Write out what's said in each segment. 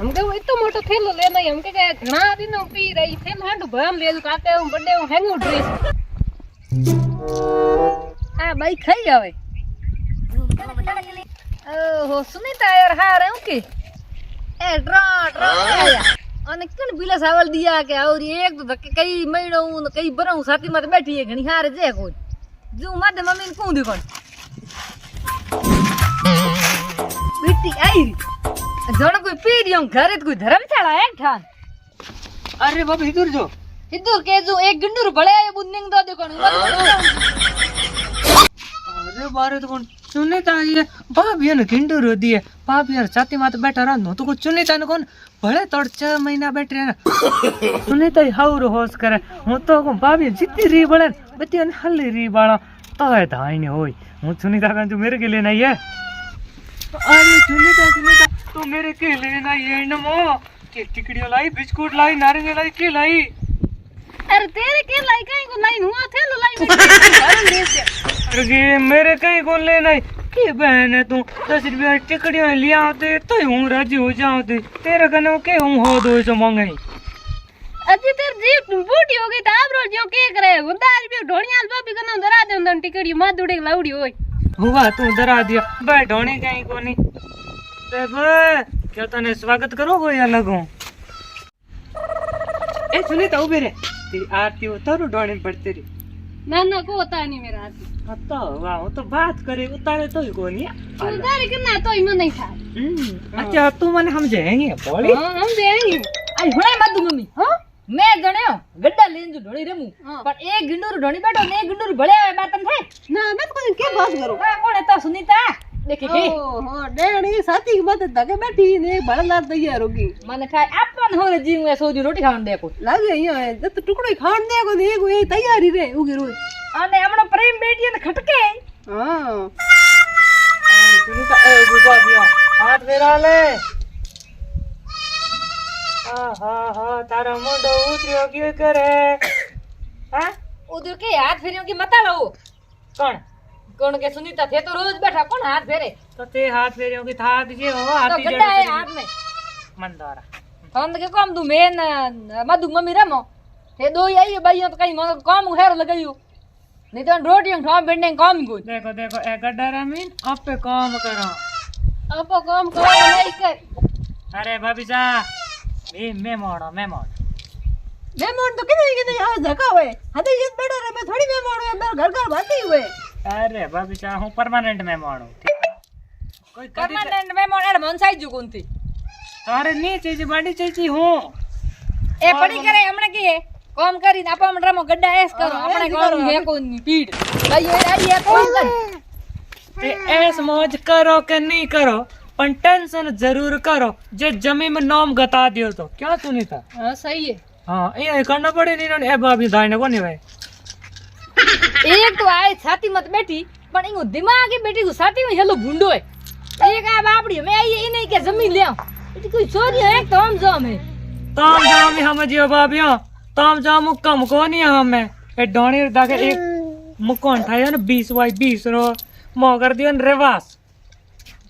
हमके वो इतो मोटो थैलो लेना है हमके के घणा दिन पी रही थैलो हांडो भम ले काके હું बड़े હું હેંગો ડ્રેસ આ ભાઈ ખાઈ જાવે ઓહો સુनीता यार हार है ओके ए ड्रा ड्रा आया અને કણ બિલા સાવલ દિયા કે और एक तो धक्के कई महीनों कई बरऊ साथी मत बैठी है घणी हार जे कोई जो मादे मम्मी ने कोण दी कोण बेटी आई जण कोई पी रियो घरे कोई धर्मशाला है ठान अरे बाप इधर जो के जो एक गंडूर भले आयो बुनिंग दो दे कोण अरे बारे तो कौन सुनीता ये बाप ये न किंडूर होती है बाप यार छाती माते बैठा रहा तो कुछ सुनीता ने कौन भले तोड़ 6 महीना बैठ रहे ना सुनीता हाउर होश करे हूं तो को बाप ये जितनी री बड़े बत्ती ने हल्ली री बाड़ा तो है धाई ने होई हूं सुनीता का तू मेरे के लिए नहीं है अरे सुनीता सुनीता तू मेरे के लिए नहीं है नमो के टिकड़ियों लाई बिस्कुट लाई नारंगी लाई के लाई अरे तेरे के लाई कहीं को लाई हुआ थे लो लाई अरे मेरे कहीं को ले नहीं के बहन है तू 10 रुपया टिकड़ियां लिया आते तो हूं राजी हो जाते तेरे कने के हूं हो दो सो मंगाई अजी तेरी जीप बूटी हो गई त आप रोज जो के करे 10 रुपया ढोणियाल बाबी कने दरा दे उन टिकड़ी मादुड़े लाउडी होय हुआ तू दरा दिया बे ढोणी कहीं को नहीं ते बे क्या तने स्वागत करो कोई अलग हो ए सुनीता उबे रे तेरी आरती उतारो ढोणी पड़ती री ना को होता नहीं मेरा आती तो वाह तो बात करे उतारे तो ही को नहीं उतारे करना तो ही मन नहीं था अच्छा तू मने हम जाएंगे बोली हां हम देंगे आई हुणे मत मम्मी हां मैं गणयो गड्डा लेन जो ढोणी रमू पर एक गिंडूर ढोणी बैठो ने एक गिंडूर भले बात थे ना मैं तो के बात करो कोण है तो सुनीता देखे के हां डेणी साथी की बात धके बैठी ने भड़ला तैयार होगी माने खाए आपन होरे जी मैं सोजी रोटी खावन दे को लागे ये जत टुकड़ो खान दे को एक ये तैयारी रे उगी रोज आने हमणो प्रेम बेटी ने खटके हां अरे सुनीता ए बुबा बिया हाथ मेरा ले हा तारा मुंडो उतरियो क्यों करे हां उधर के हाथ फेरियो की मता लो कौन कौन के सुनीता थे तो रोज बैठा कौन हाथ फेरे तो ते हाथ फेरियो की था दीजिए हो हाथ तो गड्ढा है हाथ में मंदारा हम के काम तू मेन मधु मम्मी रमो थे दो आई भाइयों तो कहीं काम हेर लगायो नहीं तो रोटियां खा बेंडे काम को देखो देखो ए गड्ढा रमीन अब पे काम करो अब काम करो नहीं कर अरे भाभी सा मैं मोड़ मेहमान तो कितने यहाँ धक्का हुए हते ये बैठा रहे मैं थोड़ी मेहमान हुए मेरे घर भाती हुए अरे भाभी सा हूं परमानेंट मेहमान हूं कोई परमानेंट में मोड़ मन साइज जो कोन थी अरे नी चीज बड़ी चीज हूं ए पड़ी करे हमने की काम करी ना अपन रमो गड्ढा ऐस करो अपने काम है कोन पीड़ भाई ये आई है कौन कर ते ऐस मौज करो के नहीं करो पर टेंशन जरूर करो जे जमीन में नाम गता दियो तो क्या सुनीता हाँ सही है हाँ ये करना पड़े नहीं ए भाभी दाई ने कोनी भाई एक तो आए छाती मत बैठी पण इको दिमाग की बेटी को छाती में हेलो भुंडो है एक आ बापड़ी मैं आई ये नहीं के जमीन ले आओ इतनी कोई चोरी है काम जाम है ताम जाम हम जियो भाभियो ताम जाम कम को नहीं हमें ए डोणी दाके एक मुकोन ठायो न 20 बाई 20 रो मो कर दियो न रेवास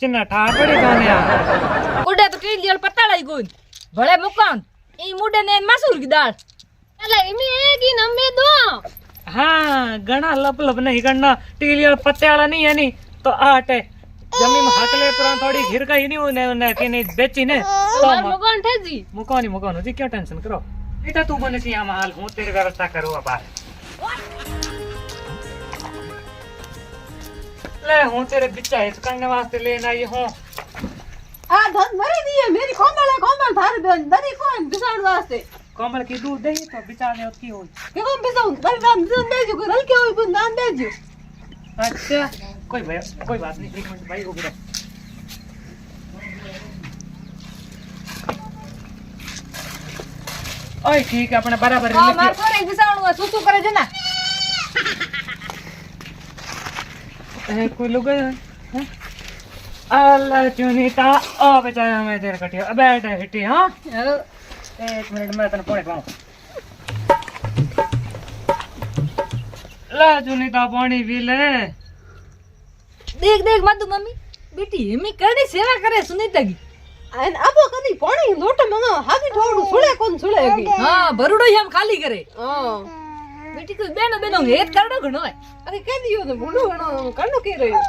जिन्ना ठा पड़ी गाने आ उड़े तो की लियल पत्ता लाई गुन बड़े मुकान ई मुडे ने मसूर की दाल अरे इमे एक ही नंबे दो हाँ गणा लप नहीं करना टीलियल पत्ते वाला नहीं है नी तो आट है जमीन में हकले पर थोड़ी घिर का ही नहीं उन्हें कि नहीं बेची ने तो मकान थे जी मुकान होती क्यों टेंशन करो बेटा तू बने सी हम हाल हूं तेरी व्यवस्था करो अब ले हूं तेरे बिच्चा है करने वास्ते लेना ये हूं आ धन मरी दी है मेरी कोमल थारे बहन दरी कौन बिसाड़ वास्ते कमल की दूध दे तो बिचाने की हो के कौन बिसाऊं भाई नाम भेजो को हल्के होई को नाम भेजो अच्छा कोई बात नहीं एक मिनट भाई हो गया ओए ठीक है अपने बराबर हां मार थोड़े बिसाणू सुसु करे जे ना ए कोई लोग अल्लाह चुनीता ओ बेचारा मैं तेरे कटिया बैठ हिटी हां एक मिनट में तने पानी पाऊं ला चुनीता पानी पी ले देख मधु मम्मी बेटी हिमी करनी सेवा करे सुनीता की અને આપો કદી પાણી લોટ મંગાવો હાકી થોડું સુળે કોણ સુળે ગઈ હા ભરૂડો એમ ખાલી કરે હા બેટી કોઈ બેનો હેત કરડો ઘણો હોય અરે કે દિયો તો ભૂંડો ઘણો કણો કે રહ્યો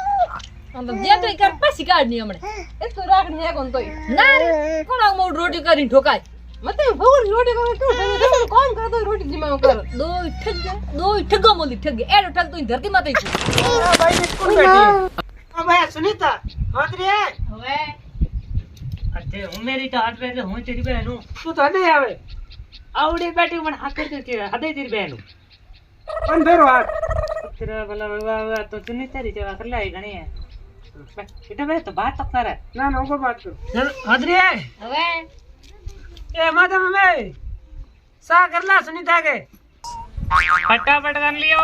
આમ તો જે તો કર પછી કાઢની હમણે એ તો રાખણી હે કોણ તોય ના રે કોણ આ મોડ રોટી કરીને ઠોકાય મતે ભગુર રોટી કરો કેવું તમે કોમ કરતો રોટી જીમાવ કરો દો ઠગ્ગો મોલી ઠગ્ગે એડો ઠગ તો ધરતી માં થઈ ભાઈ સ્કૂલ બેઠી ઓ ભાઈ સુનીતા હોતરી હે હવે અતે હું મેરી તો હાથ બેઠે હું તેરી બહેન હું તું તો નહીં આવે આવડી બેઠી પણ હાથ કરતી હદે તેરી બહેન કોણ ફેરો હાથ તેરા ભલા તો સુનીતા રી જેવા કરલા ઘણી હે બેટા બે તો બાત તો કરે ના ના હું બાત કરું ચલ હોતરી હે હવે ए माता मम्मी सा करला सुनीता के फटाफट कर लियो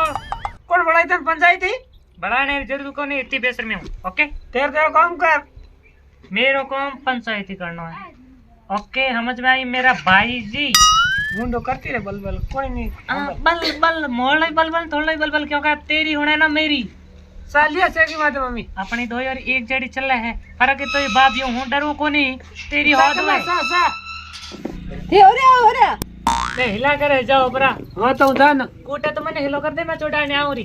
कौन बड़ा इधर पंचायती बढ़ाने की जरूरत को नहीं इतनी बेसर में हूँ ओके तेरा काम कर मेरे काम पंचायती करना है ओके समझ में आई मेरा भाई जी मुंडो करती रहे बल कोई नहीं बल मोड़ बल थोड़ा बल क्यों तेरी होना है ना मेरी सालिया से की माता मम्मी अपनी दो यार एक जड़ी चल रहा है फर्क है तो ये बाप यूं हूं डरू को नहीं तेरी हाथ में सा हे ओरे ले हिला करे जाओ बरा हां तो जान कोटा तो मैंने हिलो कर दे मैं चोटाने आऊं री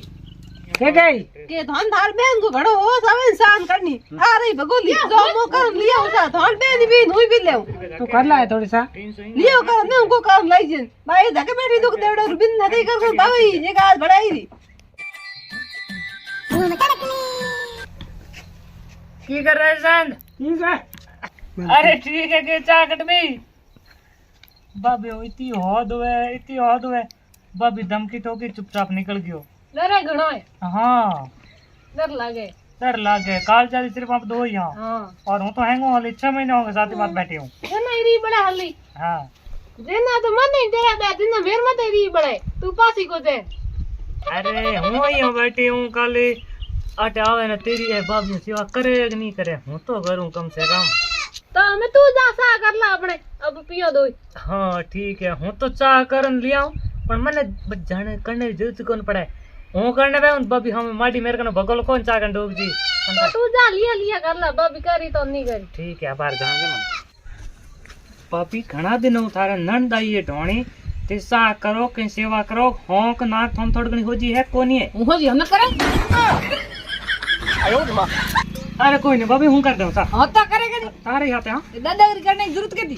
के गई के धन धार बेन को घणो होस आवे इंसान करनी आ रही भगोली जो मो कर लिया उसा धन बेन भी हुई भी लेऊ तू कर ला है थोड़ी सा लियो कर ने उनको काम लाई जन भाई धके बैठी दुख देड़ो रुबिन नदी कर भाई ये गाल बढ़ाई री की कर रहे संत ठीक है अरे ठीक है के चाकट में बाबे इतनी हद हुए बाबी धमकी तो की चुपचाप निकल गयो डरे घणो है हाँ डर लागे डर लागे काल चाली सिर्फ आप दो ही यहाँ हाँ और हूँ तो हैंगो हाली 6 महीने हो गए साथ ही बात बैठी हूँ जेना री बड़ा हली हाँ जेना तो मन नहीं तेरा बे दिन वेर मत री बड़े तू पासी को दे अरे हूँ ही हूँ बैठी हूँ काली आटे आवे ना तेरी है बाबी सेवा करे कि नहीं करे हूँ तो करूँ कम से कम तो हमें तू जा सा कर ला अपने अब पियो दो हाँ ठीक है हूँ तो चाह करन लिया हूँ पर मैंने जाने करने की जरूरत कौन पड़े हूँ करने पे बाबी हम माटी मेरे को भगोल कौन चाह कर डूब जी तो तू जा लिया कर ला बाबी करी तो नहीं करी ठीक है बाहर जान दे मन बाबी घना दिन हूँ थारे नंद आई है ढोणी ते सा करो कहीं सेवा करो होंक नाक थम थोड़ी घनी हो जी है कोनी है હું હજી હમે કરે अरे कोई नहीं बाबी हूँ कर दूँ सा હોતા કરે કે तारे यहाँ पे हाँ દાદાગીરી કરવાની જરૂરત કેતી